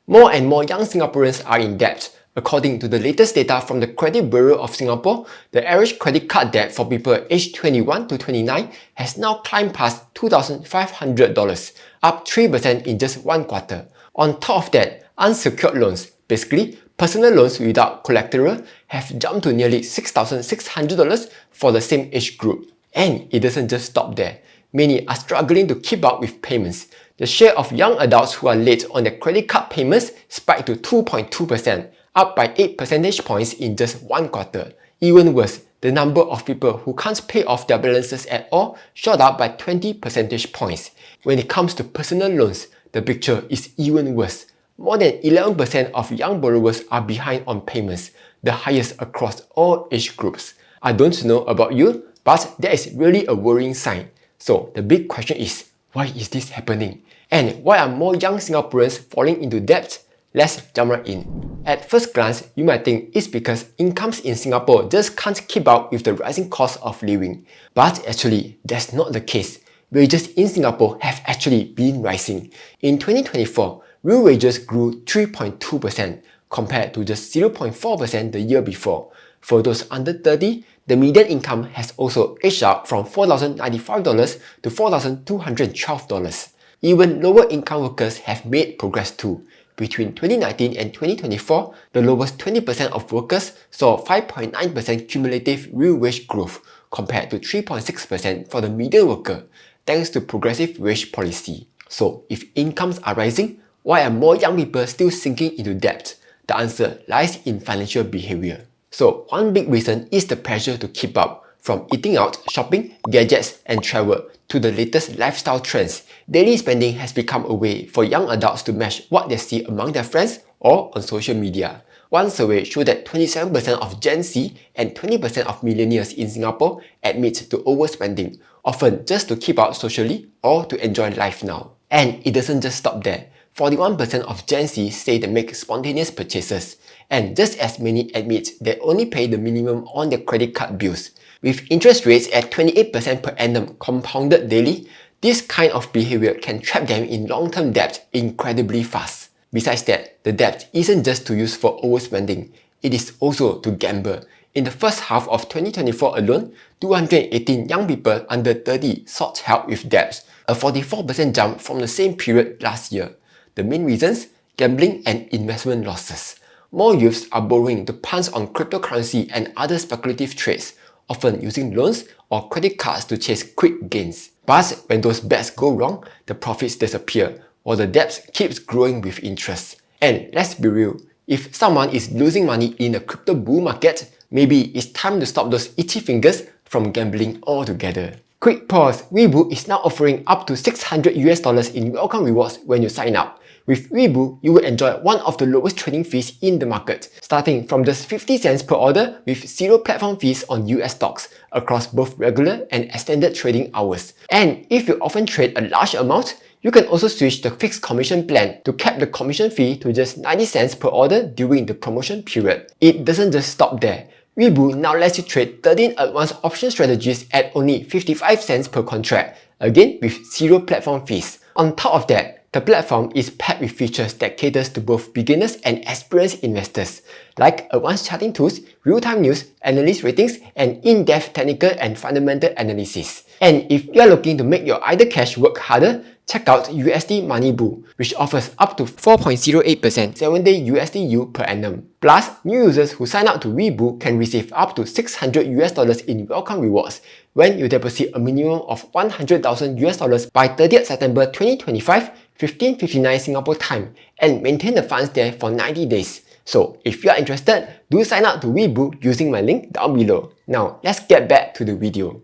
More and more young Singaporeans are in debt. According to the latest data from the Credit Bureau of Singapore, the average credit card debt for people aged 21 to 29 has now climbed past $2,500, up 3% in just one quarter. On top of that, unsecured loans, basically personal loans without collateral, have jumped to nearly $6,600 for the same age group. And it doesn't just stop there. Many are struggling to keep up with payments. The share of young adults who are late on their credit card payments spiked to 2.2%, up by 8 percentage points in just one quarter. Even worse, the number of people who can't pay off their balances at all shot up by 20 percentage points. When it comes to personal loans, the picture is even worse. More than 11% of young borrowers are behind on payments, the highest across all age groups. I don't know about you, but that is really a worrying sign. So the big question is, why is this happening? And why are more young Singaporeans falling into debt? Let's jump right in. At first glance, you might think it's because incomes in Singapore just can't keep up with the rising cost of living. But actually, that's not the case. Wages in Singapore have actually been rising. In 2024, real wages grew 3.2% compared to just 0.4% the year before. For those under 30, the median income has also edged up from $4,095 to $4,212. Even lower income workers have made progress too. Between 2019 and 2024, the lowest 20% of workers saw 5.9% cumulative real wage growth compared to 3.6% for the median worker, thanks to progressive wage policy. So if incomes are rising, why are more young people still sinking into debt? The answer lies in financial behavior. So one big reason is the pressure to keep up. From eating out, shopping, gadgets, and travel to the latest lifestyle trends, daily spending has become a way for young adults to match what they see among their friends or on social media. One survey showed that 27% of Gen Z and 20% of millennials in Singapore admit to overspending, often just to keep up socially or to enjoy life now. And it doesn't just stop there. 41% of Gen Z say they make spontaneous purchases, and just as many admit they only pay the minimum on their credit card bills. With interest rates at 28% per annum compounded daily, this kind of behavior can trap them in long-term debt incredibly fast. Besides that, the debt isn't just to use for overspending, it is also to gamble. In the first half of 2024 alone, 218 young people under 30 sought help with debts, a 44% jump from the same period last year. The main reasons? Gambling and investment losses. More youths are borrowing to pounce on cryptocurrency and other speculative trades, often using loans or credit cards to chase quick gains. But when those bets go wrong, the profits disappear, while the debt keeps growing with interest. And let's be real, if someone is losing money in a crypto bull market, maybe it's time to stop those itchy fingers from gambling altogether. Quick pause, Webull is now offering up to $600 in welcome rewards when you sign up. With Webull, you will enjoy one of the lowest trading fees in the market, starting from just 50 cents per order with zero platform fees on US stocks across both regular and extended trading hours. And if you often trade a large amount, you can also switch the fixed commission plan to cap the commission fee to just 90 cents per order during the promotion period. It doesn't just stop there. Webull now lets you trade 13 advanced option strategies at only 55 cents per contract, again with zero platform fees. On top of that, the platform is packed with features that caters to both beginners and experienced investors, like advanced charting tools, real-time news, analyst ratings, and in-depth technical and fundamental analysis. And if you are looking to make your idle cash work harder, check out USD Money Bull, which offers up to 4.08% 7-day USD yield per annum. Plus, new users who sign up to Webull can receive up to $600 in welcome rewards when you deposit a minimum of $100,000 by 30th September 2025, 15:59 Singapore time, and maintain the funds there for 90 days. So if you are interested, do sign up to Webull using my link down below. Now let's get back to the video.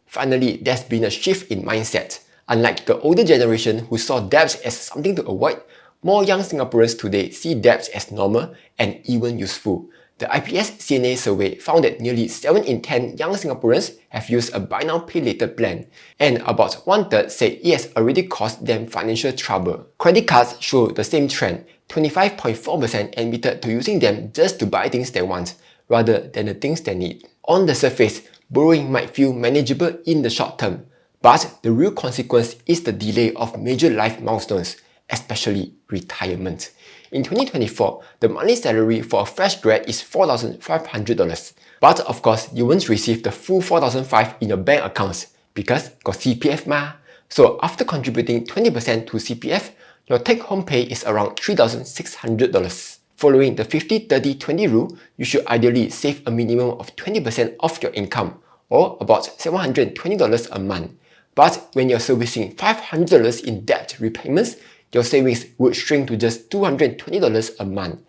Finally, there's been a shift in mindset. Unlike the older generation who saw debts as something to avoid, more young Singaporeans today see debts as normal and even useful. The IPS CNA survey found that nearly 7 in 10 young Singaporeans have used a buy now pay later plan, and about 1/3 say it has already caused them financial trouble. Credit cards show the same trend. 25.4% admitted to using them just to buy things they want, rather than the things they need. On the surface, borrowing might feel manageable in the short term, but the real consequence is the delay of major life milestones. especially retirement. In 2024, the monthly salary for a fresh grad is $4,500. But of course, you won't receive the full $4,500 in your bank accounts because got CPF ma. So after contributing 20% to CPF, your take-home pay is around $3,600. Following the 50-30-20 rule, you should ideally save a minimum of 20% of your income, or about $720 a month. But when you're servicing $500 in debt repayments, your savings would shrink to just $220 a month.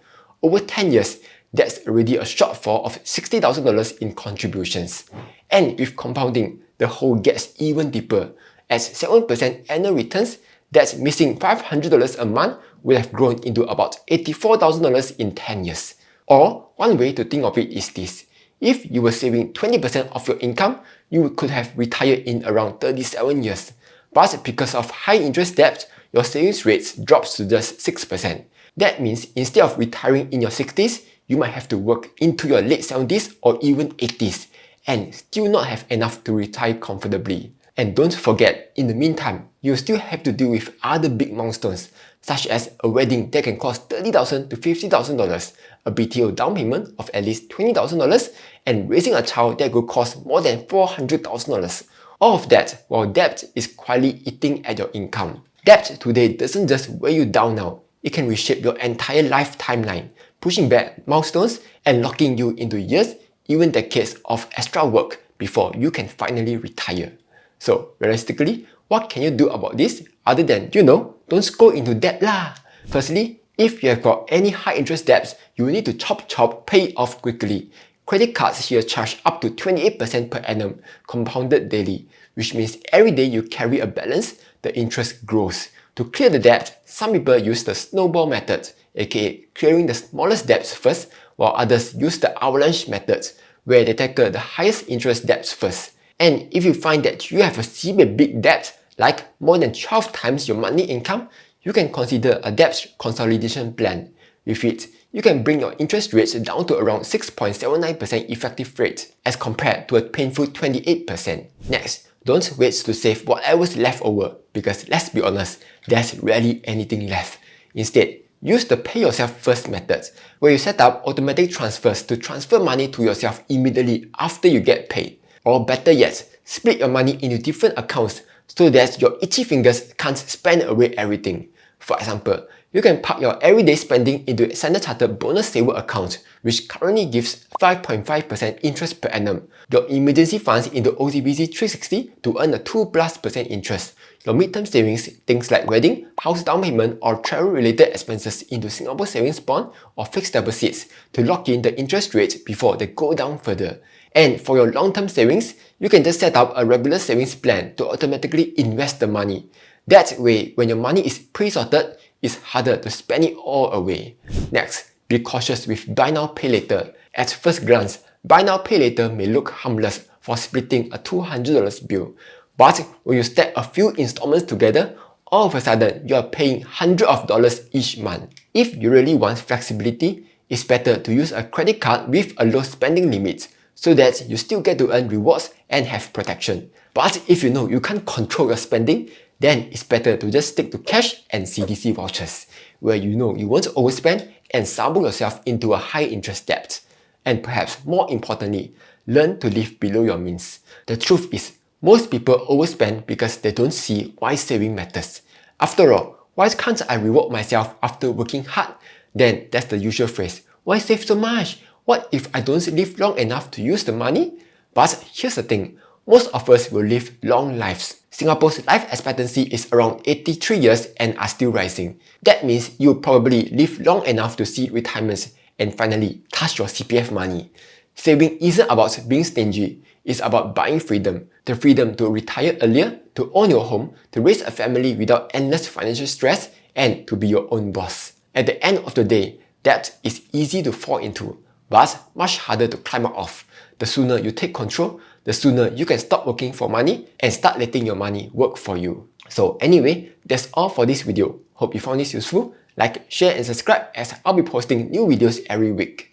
Over 10 years, that's already a shortfall of $60,000 in contributions. And with compounding, the hole gets even deeper. At 7% annual returns, that's missing $500 a month would have grown into about $84,000 in 10 years. Or, one way to think of it is this. If you were saving 20% of your income, you could have retired in around 37 years. But because of high interest debt, your savings rates drops to just 6%. That means instead of retiring in your 60s, you might have to work into your late 70s or even 80s and still not have enough to retire comfortably. And don't forget, in the meantime, you still have to deal with other big milestones, such as a wedding that can cost $30,000 to $50,000, a BTO down payment of at least $20,000, and raising a child that could cost more than $400,000. All of that while debt is quietly eating at your income. Debt today doesn't just weigh you down now, it can reshape your entire life timeline, pushing back milestones and locking you into years, even decades of extra work before you can finally retire. So realistically, what can you do about this other than, don't go into debt lah? Firstly, if you have got any high interest debts, you will need to chop pay off quickly. Credit cards here charge up to 28% per annum, compounded daily, which means every day you carry a balance, the interest grows. To clear the debt, some people use the snowball method, aka clearing the smallest debts first, while others use the avalanche method, where they tackle the highest interest debts first. And if you find that you have a severe big debt, like more than 12 times your monthly income, you can consider a debt consolidation plan. With it, you can bring your interest rates down to around 6.79% effective rate, as compared to a painful 28%. Next, don't wait to save whatever's left over, because let's be honest, there's rarely anything left. Instead, use the pay yourself first method, where you set up automatic transfers to transfer money to yourself immediately after you get paid. Or better yet, split your money into different accounts so that your itchy fingers can't spend away everything. For example, you can park your everyday spending into Standard Chartered bonus saver account, which currently gives 5.5% interest per annum. Your emergency funds into OCBC 360 to earn a 2+% interest. Your midterm savings, things like wedding, house down payment, or travel-related expenses into Singapore savings bond or fixed deposits to lock in the interest rate before they go down further. And for your long-term savings, you can just set up a regular savings plan to automatically invest the money. That way, when your money is pre-sorted, it's harder to spend it all away. Next, be cautious with buy now pay later. At first glance, buy now pay later may look harmless for splitting a $200 bill. But when you stack a few installments together, all of a sudden you are paying hundreds of dollars each month. If you really want flexibility, it's better to use a credit card with a low spending limit, so that you still get to earn rewards and have protection. But if you know you can't control your spending, then it's better to just stick to cash and CDC vouchers, where you know you won't overspend and sabo yourself into a high interest debt. And perhaps more importantly, learn to live below your means. The truth is, most people overspend because they don't see why saving matters. After all, why can't I reward myself after working hard? Then that's the usual phrase, why save so much? What if I don't live long enough to use the money? But here's the thing, most of us will live long lives. Singapore's life expectancy is around 83 years and are still rising. That means you'll probably live long enough to see retirements and finally touch your CPF money. Saving isn't about being stingy, it's about buying freedom. The freedom to retire earlier, to own your home, to raise a family without endless financial stress, and to be your own boss. At the end of the day, debt is easy to fall into, but much harder to climb out of. The sooner you take control, the sooner you can stop working for money and start letting your money work for you. So anyway, that's all for this video. Hope you found this useful. Like, share and subscribe as I'll be posting new videos every week.